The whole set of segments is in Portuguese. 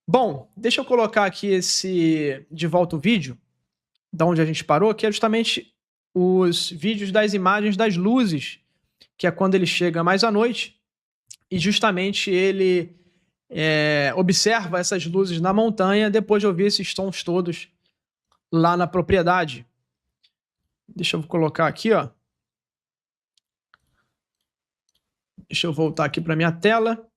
Bom, deixa eu colocar aqui de volta o vídeo, da onde a gente parou, que é justamente os vídeos das imagens das luzes, que é quando ele chega mais à noite e justamente ele observa essas luzes na montanha depois de ouvir esses sons todos lá na propriedade. Deixa eu colocar aqui, ó. Deixa eu voltar aqui para minha tela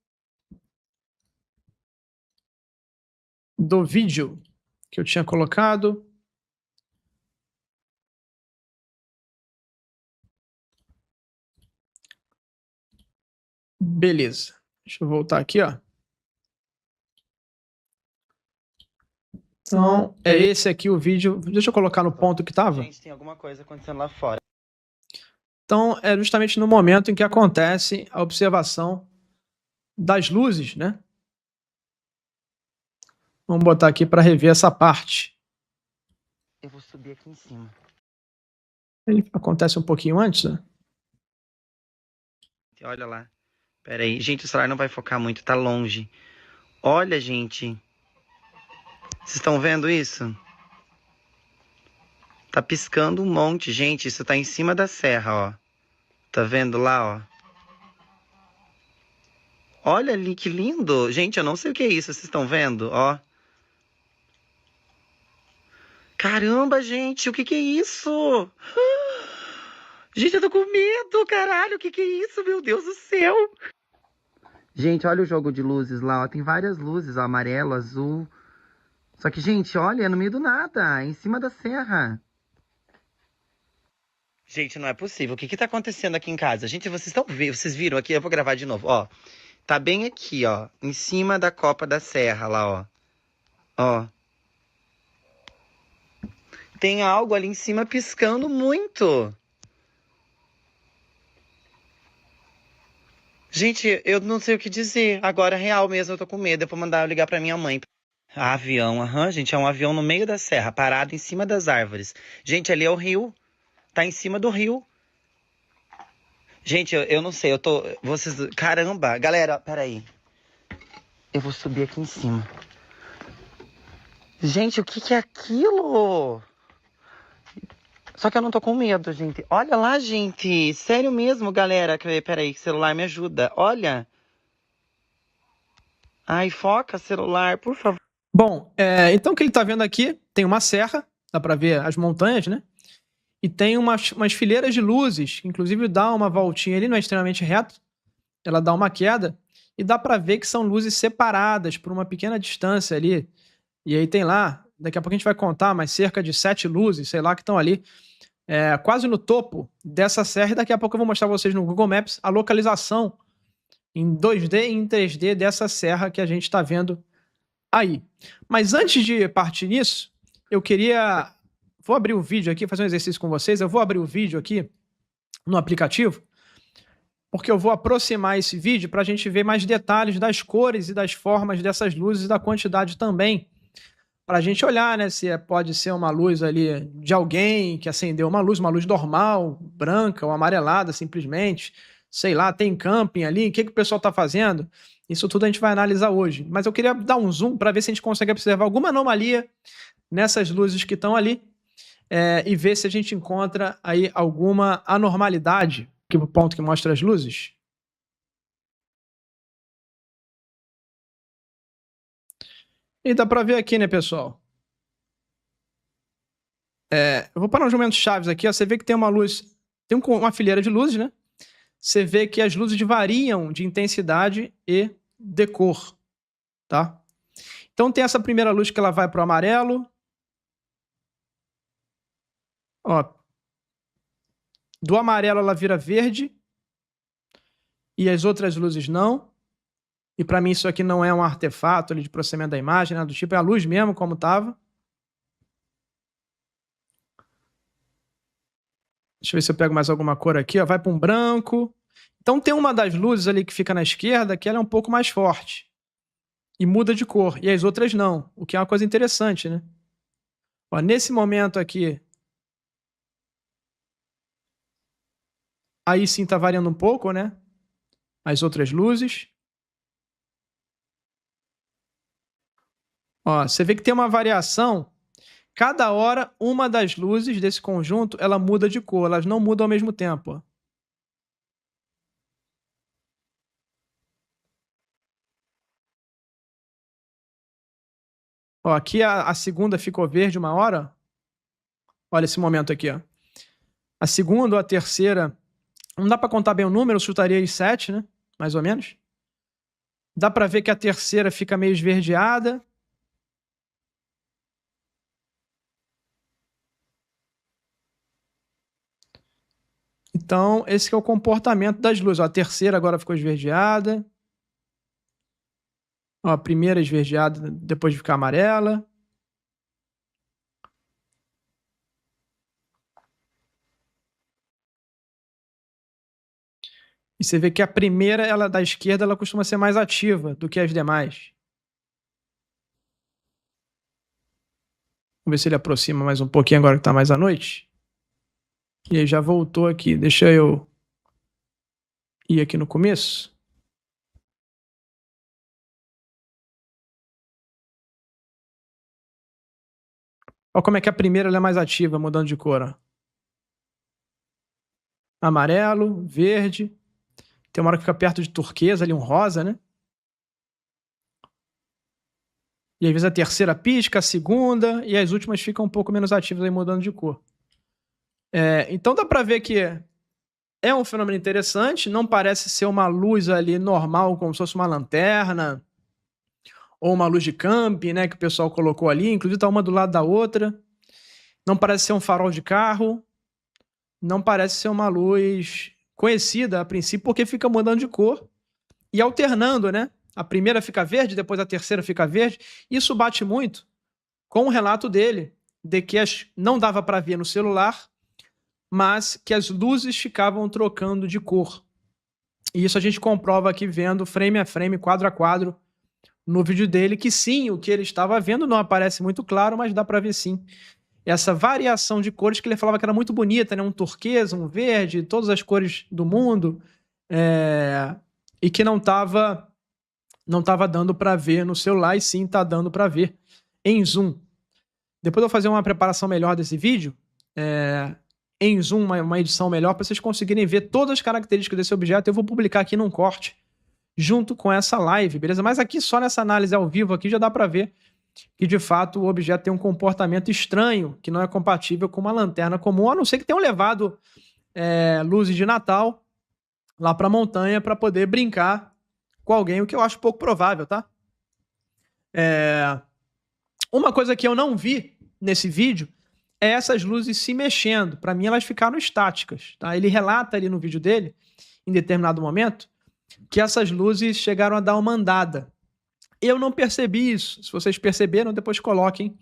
do vídeo que eu tinha colocado. Beleza. Deixa eu voltar aqui, ó. Então, é esse aqui o vídeo. Deixa eu colocar no ponto que tava. Gente, tem alguma coisa acontecendo lá fora. Então, é justamente no momento em que acontece a observação das luzes, né? Vamos botar aqui para rever essa parte. Eu vou subir aqui em cima. Ele acontece um pouquinho antes, né? Olha lá. Pera aí. Gente, o celular não vai focar muito, tá longe. Olha, gente. Vocês estão vendo isso? Tá piscando um monte, gente. Isso tá em cima da serra, ó. Tá vendo lá, ó? Olha ali, que lindo. Gente, eu não sei o que é isso. Vocês estão vendo, ó? Caramba, gente, o que é isso? Gente, eu tô com medo, caralho. O que é isso, meu Deus do céu? Gente, olha o jogo de luzes lá, ó. Tem várias luzes, ó. Amarelo, azul. Só que, gente, olha, é no meio do nada, em cima da serra. Gente, não é possível. O que tá acontecendo aqui em casa? Gente, vocês viram aqui? Eu vou gravar de novo, ó. Tá bem aqui, ó, em cima da copa da serra lá, ó. Ó. Tem algo ali em cima piscando muito. Gente, eu não sei o que dizer. Agora, real mesmo, eu tô com medo. Eu vou mandar eu ligar pra minha mãe. Avião, gente, é um avião no meio da serra, parado em cima das árvores. Gente, ali é o rio. Tá em cima do rio. Gente, eu não sei, Vocês. Caramba! Galera, peraí. Eu vou subir aqui em cima. Gente, o que é aquilo? Só que eu não tô com medo, gente. Olha lá, gente. Sério mesmo, galera. Peraí, celular me ajuda. Olha. Ai, foca celular, por favor. Bom, então o que ele está vendo aqui, tem uma serra, dá para ver as montanhas, né? E tem umas fileiras de luzes, inclusive dá uma voltinha ali, não é extremamente reto, ela dá uma queda, e dá para ver que são luzes separadas por uma pequena distância ali. E aí tem lá, daqui a pouco a gente vai contar, mas cerca de 7 luzes, sei lá, que estão ali, quase no topo dessa serra. E daqui a pouco eu vou mostrar para vocês no Google Maps a localização em 2D e em 3D dessa serra que a gente está vendo aí. Mas antes de partir nisso, eu queria... Vou abrir o vídeo aqui, fazer um exercício com vocês. Eu vou abrir o vídeo aqui no aplicativo, porque eu vou aproximar esse vídeo para a gente ver mais detalhes das cores e das formas dessas luzes e da quantidade também. Para a gente olhar, né, se pode ser uma luz ali de alguém que acendeu uma luz normal, branca ou amarelada simplesmente. Sei lá, tem camping ali, o que o pessoal está fazendo? Isso tudo a gente vai analisar hoje. Mas eu queria dar um zoom para ver se a gente consegue observar alguma anomalia nessas luzes que estão ali e ver se a gente encontra aí alguma anormalidade, que o ponto que mostra as luzes. E dá para ver aqui, né, pessoal? Eu vou parar uns momentos chaves aqui, ó. Você vê que tem uma luz, tem uma fileira de luzes, né? Você vê que as luzes variam de intensidade e de cor, tá? Então tem essa primeira luz que ela vai para o amarelo. Ó, do amarelo ela vira verde e as outras luzes não. E para mim isso aqui não é um artefato ali de processamento da imagem, nada do tipo, é a luz mesmo como estava. Deixa eu ver se eu pego mais alguma cor aqui, ó. Vai para um branco. Então tem uma das luzes ali que fica na esquerda que ela é um pouco mais forte e muda de cor, e as outras não, o que é uma coisa interessante, né? Ó, nesse momento aqui, aí sim tá variando um pouco, né? As outras luzes. Ó, você vê que tem uma variação. Cada hora, uma das luzes desse conjunto, ela muda de cor. Elas não mudam ao mesmo tempo. Ó. Ó, aqui a segunda ficou verde uma hora. Olha esse momento aqui, ó. A segunda ou a terceira, não dá para contar bem o número, eu chutaria aí 7, né? Mais ou menos. Dá para ver que a terceira fica meio esverdeada. Então, esse que é o comportamento das luzes. Ó, a terceira agora ficou esverdeada. Ó, a primeira esverdeada depois de ficar amarela. E você vê que a primeira, ela da esquerda, ela costuma ser mais ativa do que as demais. Vamos ver se ele aproxima mais um pouquinho agora que tá mais à noite. E aí já voltou aqui. Deixa eu ir aqui no começo. Olha como é que a primeira ela é mais ativa, mudando de cor. Ó. Amarelo, verde. Tem uma hora que fica perto de turquesa, ali um rosa, né? E às vezes a terceira pisca, a segunda, e as últimas ficam um pouco menos ativas aí mudando de cor. Então dá pra ver que é um fenômeno interessante, não parece ser uma luz ali normal, como se fosse uma lanterna, ou uma luz de camping, né, que o pessoal colocou ali, inclusive tá uma do lado da outra. Não parece ser um farol de carro, não parece ser uma luz conhecida a princípio, porque fica mudando de cor e alternando, né? A primeira fica verde, depois a terceira fica verde. Isso bate muito com o relato dele, de que não dava para ver no celular, mas que as luzes ficavam trocando de cor. E isso a gente comprova aqui vendo frame a frame, quadro a quadro, no vídeo dele, que sim, o que ele estava vendo não aparece muito claro, mas dá para ver sim. Essa variação de cores que ele falava que era muito bonita, né? Um turquesa, um verde, todas as cores do mundo, e que não estava dando para ver no celular, e sim está dando para ver em zoom. Depois eu vou fazer uma preparação melhor desse vídeo, em zoom, uma edição melhor, para vocês conseguirem ver todas as características desse objeto. Eu vou publicar aqui num corte, junto com essa live, beleza? Mas aqui, só nessa análise ao vivo aqui, já dá para ver que, de fato, o objeto tem um comportamento estranho, que não é compatível com uma lanterna comum, a não ser que tenham levado luzes de Natal lá para a montanha para poder brincar com alguém, o que eu acho pouco provável, tá? Uma coisa que eu não vi nesse vídeo é essas luzes se mexendo. Para mim, elas ficaram estáticas, tá? Ele relata ali no vídeo dele, em determinado momento, que essas luzes chegaram a dar uma andada. Eu não percebi isso. Se vocês perceberam, depois coloquem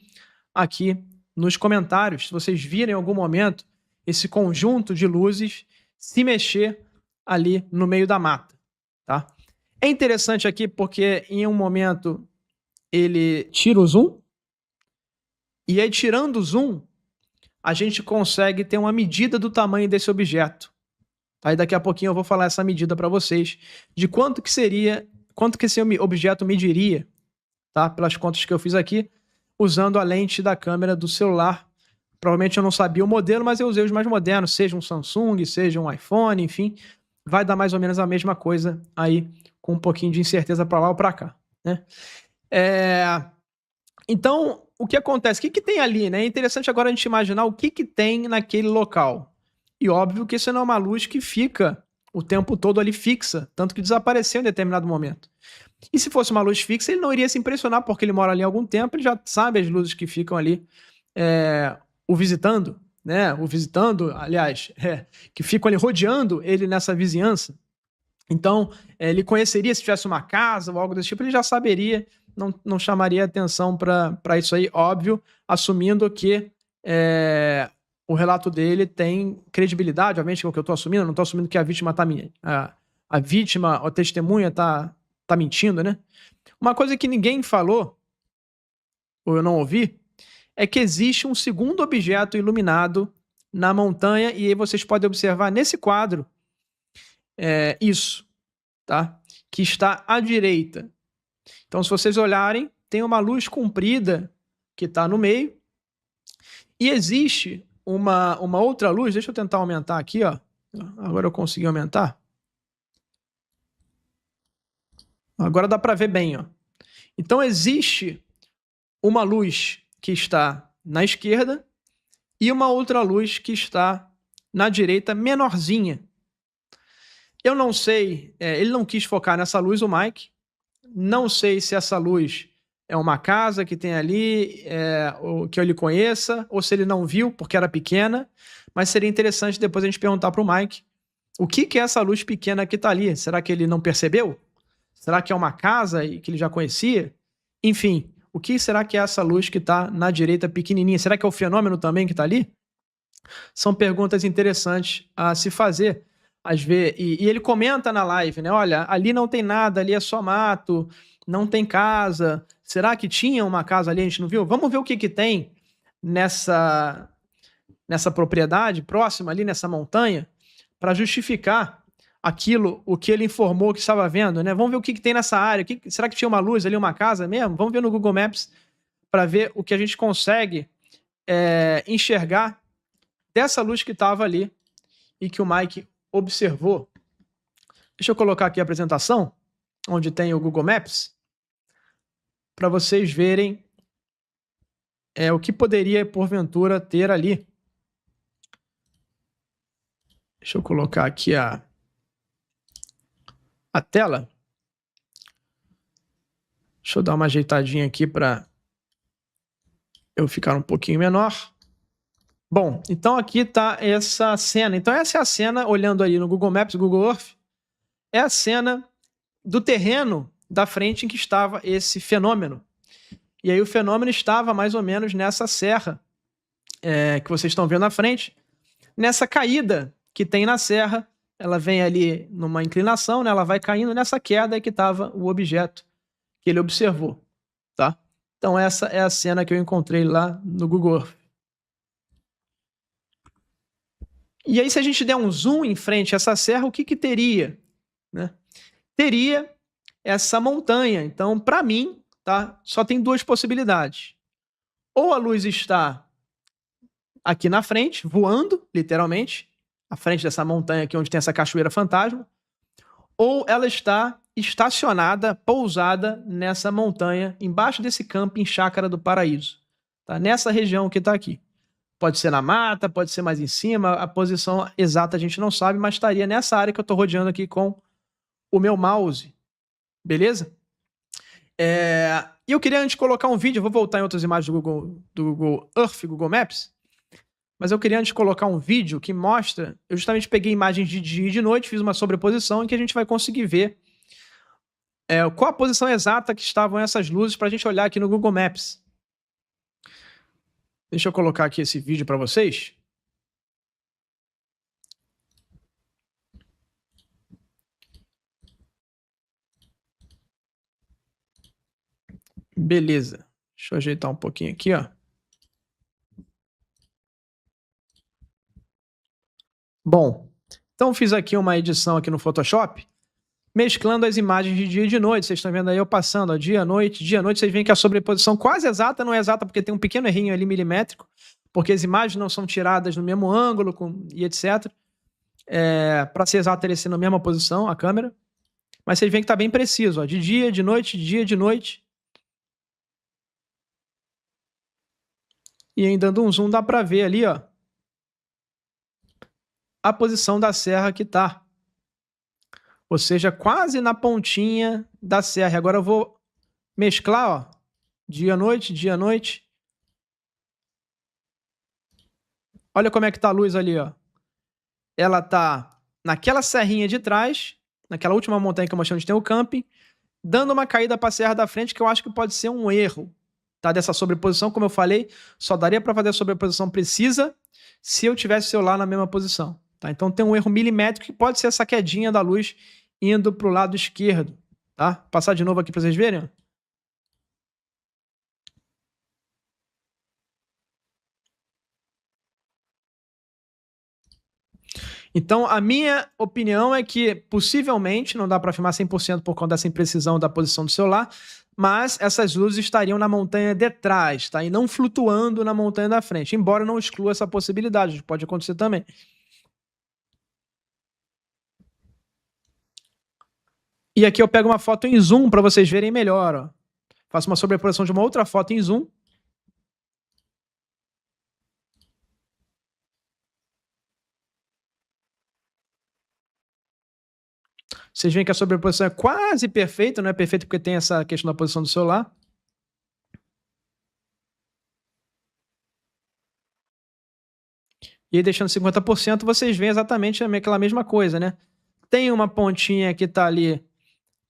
aqui nos comentários, se vocês viram em algum momento esse conjunto de luzes se mexer ali no meio da mata, tá? É interessante aqui porque em um momento ele tira o zoom, e aí tirando o zoom, a gente consegue ter uma medida do tamanho desse objeto. Aí daqui a pouquinho eu vou falar essa medida para vocês, de quanto que esse objeto mediria, tá? Pelas contas que eu fiz aqui, usando a lente da câmera do celular. Provavelmente eu não sabia o modelo, mas eu usei os mais modernos, seja um Samsung, seja um iPhone, enfim, vai dar mais ou menos a mesma coisa aí, com um pouquinho de incerteza para lá ou para cá, né? Então, o que acontece? O que tem ali, né? É interessante agora a gente imaginar o que tem naquele local. E óbvio que isso não é uma luz que fica o tempo todo ali fixa, tanto que desapareceu em determinado momento. E se fosse uma luz fixa, ele não iria se impressionar, porque ele mora ali há algum tempo, ele já sabe as luzes que ficam ali o visitando, né? O visitando, aliás, que ficam ali rodeando ele nessa vizinhança. Então, ele conheceria se tivesse uma casa ou algo desse tipo, ele já saberia, não chamaria atenção para isso aí, óbvio, assumindo que o relato dele tem credibilidade, obviamente, é o que eu estou assumindo, não estou assumindo que a vítima a vítima, a testemunha tá mentindo, né? Uma coisa que ninguém falou, ou eu não ouvi, é que existe um segundo objeto iluminado na montanha, e aí vocês podem observar nesse quadro isso, tá? Que está à direita. Então, se vocês olharem, tem uma luz comprida que está no meio. E existe uma outra luz. Deixa eu tentar aumentar aqui, ó. Agora eu consegui aumentar. Agora dá para ver bem, ó. Então existe uma luz que está na esquerda e uma outra luz que está na direita, menorzinha. Eu não sei, ele não quis focar nessa luz, o Mike. Não sei se essa luz é uma casa que tem ali, ou que eu lhe conheça, ou se ele não viu porque era pequena. Mas seria interessante depois a gente perguntar para o Mike o que é essa luz pequena que está ali. Será que ele não percebeu? Será que é uma casa e que ele já conhecia? Enfim, o que será que é essa luz que está na direita pequenininha? Será que é o fenômeno também que está ali? São perguntas interessantes a se fazer. Às vezes, e ele comenta na live, né? Olha, ali não tem nada, ali é só mato, não tem casa. Será que tinha uma casa ali, a gente não viu? Vamos ver o que tem nessa propriedade próxima ali, nessa montanha, para justificar aquilo, o que ele informou que estava vendo, né? Vamos ver o que tem nessa área. Será que tinha uma luz ali, uma casa mesmo? Vamos ver no Google Maps para ver o que a gente consegue enxergar dessa luz que estava ali e que o Mike observou. Deixa eu colocar aqui a apresentação, onde tem o Google Maps, para vocês verem o que poderia, porventura, ter ali. Deixa eu colocar aqui a tela. Deixa eu dar uma ajeitadinha aqui para eu ficar um pouquinho menor. Bom, então aqui está essa cena. Então essa é a cena, olhando ali no Google Maps, Google Earth, é a cena do terreno da frente em que estava esse fenômeno. E aí o fenômeno estava mais ou menos nessa serra que vocês estão vendo na frente. Nessa caída que tem na serra, ela vem ali numa inclinação, né? Ela vai caindo nessa queda que estava o objeto que ele observou, tá? Então essa é a cena que eu encontrei lá no Google Earth. E aí se a gente der um zoom em frente a essa serra, o que teria? Né? Teria essa montanha. Então, para mim, tá? Só tem duas possibilidades. Ou a luz está aqui na frente, voando, literalmente, à frente dessa montanha aqui onde tem essa cachoeira fantasma, ou ela está estacionada, pousada nessa montanha, embaixo desse camping Chácara do Paraíso, tá? Nessa região que está aqui. Pode ser na mata, pode ser mais em cima, a posição exata a gente não sabe, mas estaria nessa área que eu estou rodeando aqui com o meu mouse, beleza? E eu queria antes colocar um vídeo, eu vou voltar em outras imagens do Google Earth, Google Maps, mas eu queria antes colocar um vídeo que mostra, eu justamente peguei imagens de dia e de noite, fiz uma sobreposição em que a gente vai conseguir ver qual a posição exata que estavam essas luzes para a gente olhar aqui no Google Maps. Deixa eu colocar aqui esse vídeo para vocês. Beleza. Deixa eu ajeitar um pouquinho aqui, ó. Bom, então fiz aqui uma edição aqui no Photoshop, mesclando as imagens de dia e de noite. Vocês estão vendo aí eu passando, ó, dia, noite, vocês veem que a sobreposição quase exata, não é exata porque tem um pequeno errinho ali milimétrico, porque as imagens não são tiradas no mesmo ângulo e etc. Para ser exato, teria que ser na mesma posição, a câmera. Mas vocês veem que está bem preciso, ó, de dia, de noite, de dia, de noite. E aí, dando um zoom, dá para ver ali, ó, a posição da serra que tá. Ou seja, quase na pontinha da serra. Agora eu vou mesclar, ó, dia, noite. Olha como é que tá a luz ali, ó. Ela tá naquela serrinha de trás, naquela última montanha que eu mostrei onde tem o camping, dando uma caída para a serra da frente, que eu acho que pode ser um erro, tá? Dessa sobreposição, como eu falei, só daria para fazer a sobreposição precisa se eu tivesse o celular na mesma posição, tá? Então tem um erro milimétrico que pode ser essa quedinha da luz indo para o lado esquerdo, tá? Passar de novo aqui para vocês verem, ó. Então, a minha opinião é que, possivelmente, não dá para afirmar 100% por conta dessa imprecisão da posição do celular, mas essas luzes estariam na montanha de trás, tá? E não flutuando na montanha da frente, embora não exclua essa possibilidade, pode acontecer também. E aqui eu pego uma foto em zoom para vocês verem melhor, ó. Faço uma sobreposição de uma outra foto em zoom. Vocês veem que a sobreposição é quase perfeita, não é perfeita porque tem essa questão da posição do celular. E aí, deixando 50%, vocês veem exatamente aquela mesma coisa, né? Tem uma pontinha que tá ali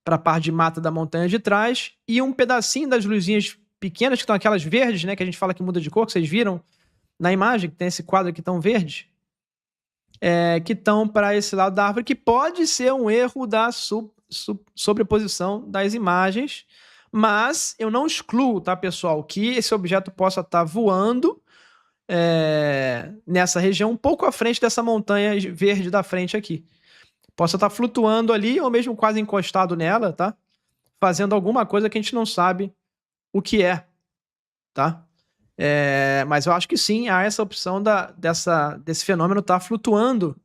para a parte de mata da montanha de trás e um pedacinho das luzinhas pequenas, que estão aquelas verdes, né? Que a gente fala que muda de cor, que vocês viram na imagem, que tem esse quadro aqui tão verde, que estão para esse lado da árvore, que pode ser um erro da sobreposição das imagens, mas eu não excluo, tá, pessoal, que esse objeto possa estar voando nessa região um pouco à frente dessa montanha verde da frente aqui. Possa estar flutuando ali ou mesmo quase encostado nela, tá? Fazendo alguma coisa que a gente não sabe o que é, tá? Mas eu acho que sim, há essa opção desse fenômeno estar flutuando,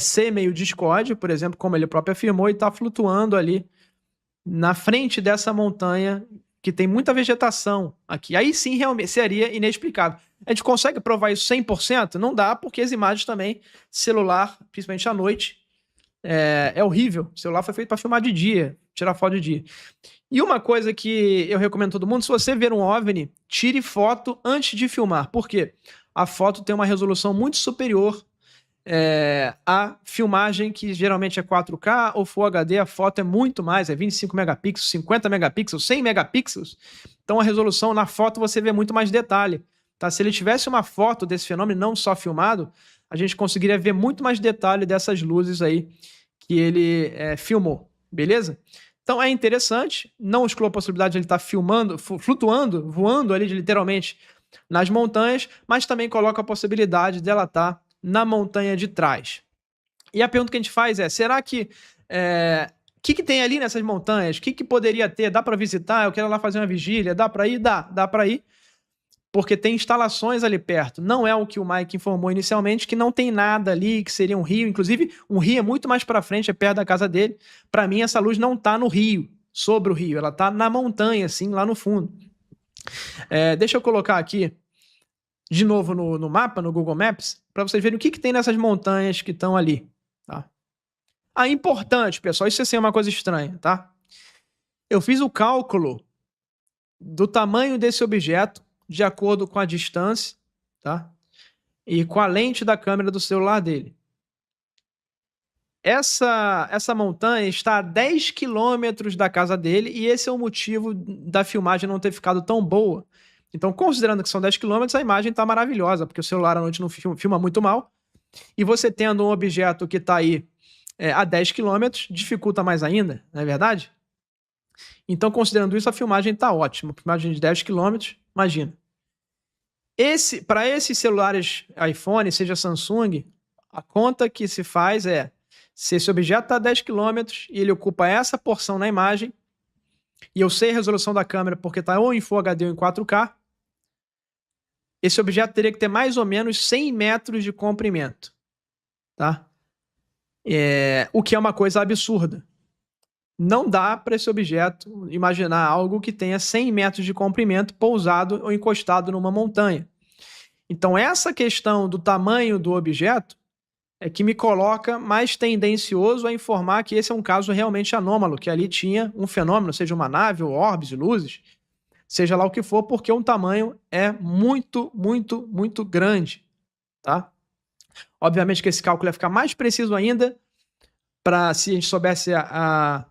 ser meio discórdia, por exemplo, como ele próprio afirmou, e está flutuando ali na frente dessa montanha que tem muita vegetação aqui. Aí sim, realmente, seria inexplicável. A gente consegue provar isso 100%? Não dá, porque as imagens também, celular, principalmente à noite, é horrível. O celular foi feito para filmar de dia, tirar foto de dia. E uma coisa que eu recomendo a todo mundo, se você ver um OVNI, tire foto antes de filmar. Por quê? A foto tem uma resolução muito superior à filmagem, que geralmente é 4K ou Full HD. A foto é muito mais, é 25 megapixels, 50 megapixels, 100 megapixels. Então a resolução na foto você vê muito mais detalhe. Tá? Se ele tivesse uma foto desse fenômeno, não só filmado, a gente conseguiria ver muito mais detalhe dessas luzes aí que ele filmou. Beleza? Então é interessante, não exclua a possibilidade de ele estar filmando, flutuando, voando ali literalmente nas montanhas, mas também coloca a possibilidade dela estar na montanha de trás. E a pergunta que a gente faz é, será que que tem ali nessas montanhas? O que poderia ter? Dá para visitar? Eu quero lá fazer uma vigília. Dá para ir? Dá para ir. Porque tem instalações ali perto. Não é o que o Mike informou inicialmente, que não tem nada ali, que seria um rio. Inclusive, um rio é muito mais para frente, é perto da casa dele. Para mim, essa luz não está no rio, sobre o rio. Ela está na montanha, assim, lá no fundo. Deixa eu colocar aqui, de novo no mapa, no Google Maps, para vocês verem o que tem nessas montanhas que estão ali. Tá? Importante, pessoal, isso assim é uma coisa estranha, tá? Eu fiz o cálculo do tamanho desse objeto de acordo com a distância, tá? E com a lente da câmera do celular dele. Essa montanha está a 10 quilômetros da casa dele e esse é o motivo da filmagem não ter ficado tão boa. Então, considerando que são 10 quilômetros, a imagem está maravilhosa, porque o celular à noite não filma muito mal. E você tendo um objeto que está aí a 10 quilômetros, dificulta mais ainda, não é verdade? Então, considerando isso, a filmagem está ótima. Filmagem de 10 quilômetros, imagina. Para esses celulares iPhone, seja Samsung, a conta que se faz é, se esse objeto está a 10 quilômetros e ele ocupa essa porção na imagem, e eu sei a resolução da câmera porque está ou em Full HD ou em 4K, esse objeto teria que ter mais ou menos 100 metros de comprimento. Tá? O que é uma coisa absurda. Não dá para esse objeto imaginar algo que tenha 100 metros de comprimento pousado ou encostado numa montanha. Então, essa questão do tamanho do objeto é que me coloca mais tendencioso a informar que esse é um caso realmente anômalo, que ali tinha um fenômeno, seja uma nave ou orbes e luzes, seja lá o que for, porque o tamanho é muito, muito, muito grande. Tá? Obviamente que esse cálculo ia ficar mais preciso ainda se a gente soubesse a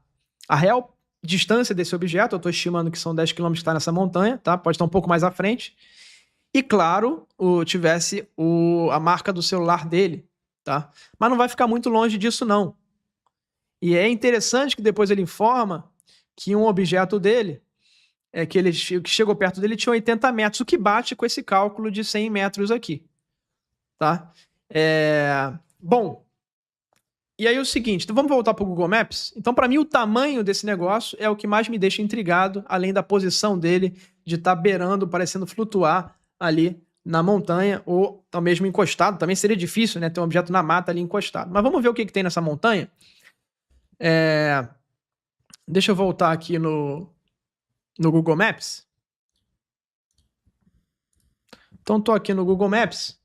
real distância desse objeto. Eu estou estimando que são 10 km que está nessa montanha, tá? Pode estar um pouco mais à frente. E, claro, tivesse a marca do celular dele, tá? Mas não vai ficar muito longe disso, não. E é interessante que depois ele informa que um objeto dele, que chegou perto dele, tinha 80 metros, o que bate com esse cálculo de 100 metros aqui, tá? Bom, e aí o seguinte, então vamos voltar para o Google Maps? Então, para mim, o tamanho desse negócio é o que mais me deixa intrigado, além da posição dele de estar beirando, parecendo flutuar ali na montanha, ou tá mesmo encostado. Também seria difícil, né, ter um objeto na mata ali encostado. Mas vamos ver o que tem nessa montanha? Deixa eu voltar aqui no Google Maps. Então, estou aqui no Google Maps.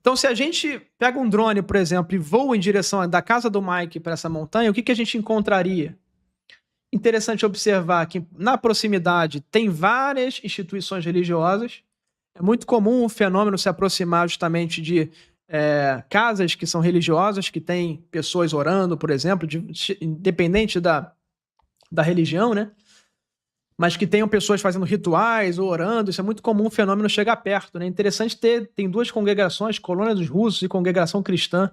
Então, se a gente pega um drone, por exemplo, e voa em direção da casa do Mike para essa montanha, o que a gente encontraria? Interessante observar que na proximidade tem várias instituições religiosas. É muito comum o fenômeno se aproximar justamente de casas que são religiosas, que tem pessoas orando, por exemplo, independente da religião, né? Mas que tenham pessoas fazendo rituais ou orando. Isso é muito comum o fenômeno chegar perto, né? Interessante tem duas congregações, Colônia dos Russos e Congregação Cristã,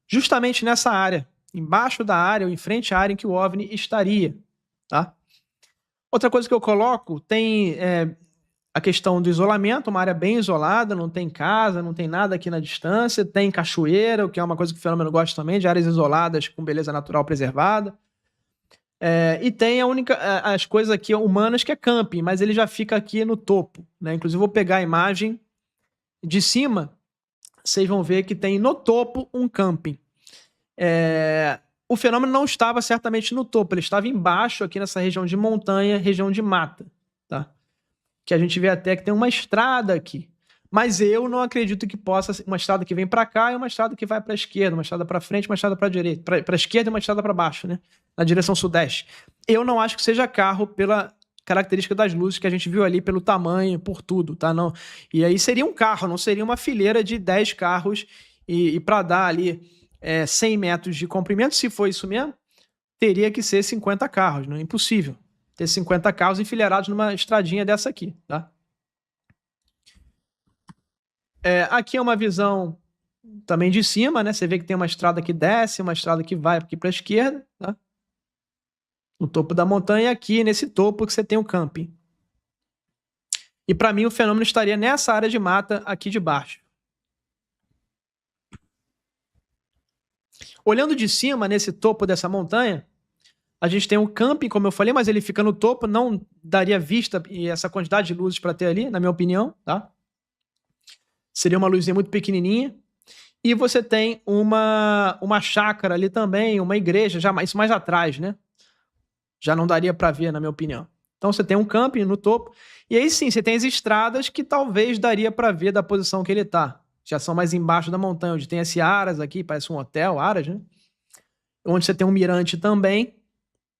justamente nessa área, embaixo da área ou em frente à área em que o OVNI estaria, tá? Outra coisa que eu coloco tem a questão do isolamento, uma área bem isolada, não tem casa, não tem nada aqui na distância, tem cachoeira, o que é uma coisa que o fenômeno gosta também, de áreas isoladas com beleza natural preservada. E tem as coisas aqui humanas, que é camping, mas ele já fica aqui no topo, né? Inclusive, vou pegar a imagem de cima, vocês vão ver que tem no topo um camping. O fenômeno não estava certamente no topo, ele estava embaixo, aqui nessa região de montanha, região de mata, tá? Que a gente vê até que tem uma estrada aqui. Mas eu não acredito que possa ser uma estrada que vem para cá e uma estrada que vai para a esquerda, uma estrada para frente, uma estrada para a direita, para a esquerda e uma estrada para baixo, né? Na direção sudeste. Eu não acho que seja carro pela característica das luzes que a gente viu ali, pelo tamanho, por tudo, tá? Não. E aí seria um carro, não seria uma fileira de 10 carros e para dar ali 100 metros de comprimento, se for isso mesmo, teria que ser 50 carros, não é impossível ter 50 carros enfileirados numa estradinha dessa aqui, tá? Aqui é uma visão também de cima, né? Você vê que tem uma estrada que desce, uma estrada que vai aqui para a esquerda, tá? No topo da montanha, aqui nesse topo que você tem o camping. E para mim o fenômeno estaria nessa área de mata aqui de baixo. Olhando de cima, nesse topo dessa montanha, a gente tem um camping, como eu falei, mas ele fica no topo, não daria vista e essa quantidade de luzes para ter ali, na minha opinião, tá? Seria uma luzinha muito pequenininha. E você tem uma chácara ali também, uma igreja, isso mais atrás, né? Já não daria para ver, na minha opinião. Então você tem um camping no topo. E aí sim, você tem as estradas que talvez daria para ver da posição que ele tá. Já são mais embaixo da montanha, onde tem esse Aras aqui, parece um hotel, Aras, né? Onde você tem um mirante também,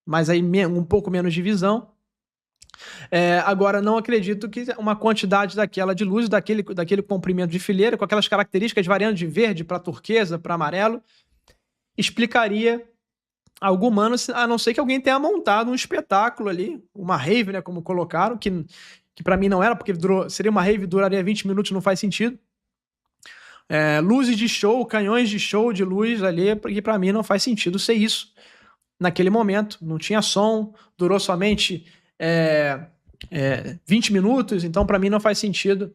mas aí um pouco menos de visão. Agora, não acredito que uma quantidade daquela de luz, daquele comprimento de fileira, com aquelas características variando de verde para turquesa, para amarelo, explicaria algo humano, a não ser que alguém tenha montado um espetáculo ali, uma rave, né, como colocaram, que para mim não era, porque seria uma rave, duraria 20 minutos, não faz sentido. Luzes de show, canhões de show de luz ali, porque para mim não faz sentido ser isso naquele momento. Não tinha som, durou somente 20 minutos, então para mim não faz sentido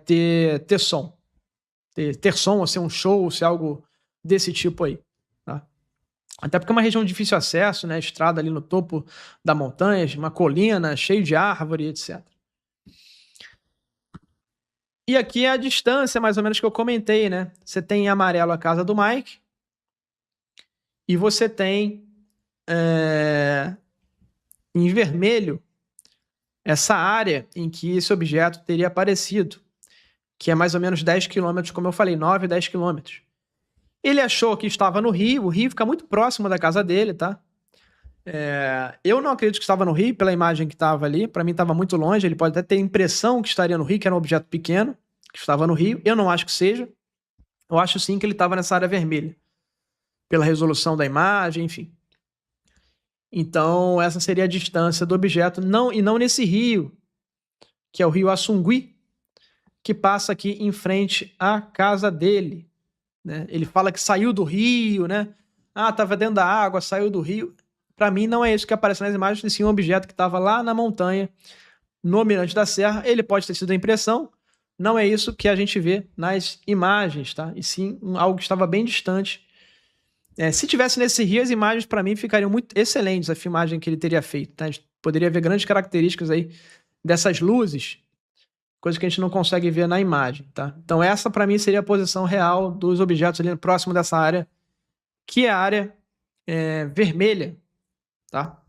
ter som. Ter som, ou ser um show, ou ser algo desse tipo aí. Tá? Até porque é uma região de difícil acesso, né? Estrada ali no topo da montanha, uma colina, cheio de árvore, etc. E aqui é a distância, mais ou menos, que eu comentei, né? Você tem em amarelo a casa do Mike, e você tem em vermelho essa área em que esse objeto teria aparecido, que é mais ou menos 10 quilômetros, como eu falei, 9, 10 quilômetros. Ele achou que estava no rio, o rio fica muito próximo da casa dele, tá? Eu não acredito que estava no rio, pela imagem que estava ali, para mim estava muito longe, ele pode até ter a impressão que estaria no rio, que era um objeto pequeno, que estava no rio, eu não acho que seja, eu acho sim que ele estava nessa área vermelha, pela resolução da imagem, enfim. Então, essa seria a distância do objeto, e não nesse rio, que é o rio Assungui, que passa aqui em frente à casa dele. Né? Ele fala que saiu do rio, né? Estava dentro da água, saiu do rio. Para mim, não é isso que aparece nas imagens, sim um objeto que estava lá na montanha, no Mirante da Serra. Ele pode ter sido a impressão, não é isso que a gente vê nas imagens, tá? E sim algo que estava bem distante. Se tivesse nesse rio, as imagens para mim ficariam muito excelentes, a filmagem que ele teria feito, tá? A gente poderia ver grandes características aí dessas luzes, coisa que a gente não consegue ver na imagem, tá? Então essa para mim seria a posição real dos objetos ali próximo dessa área, que é a área vermelha, tá?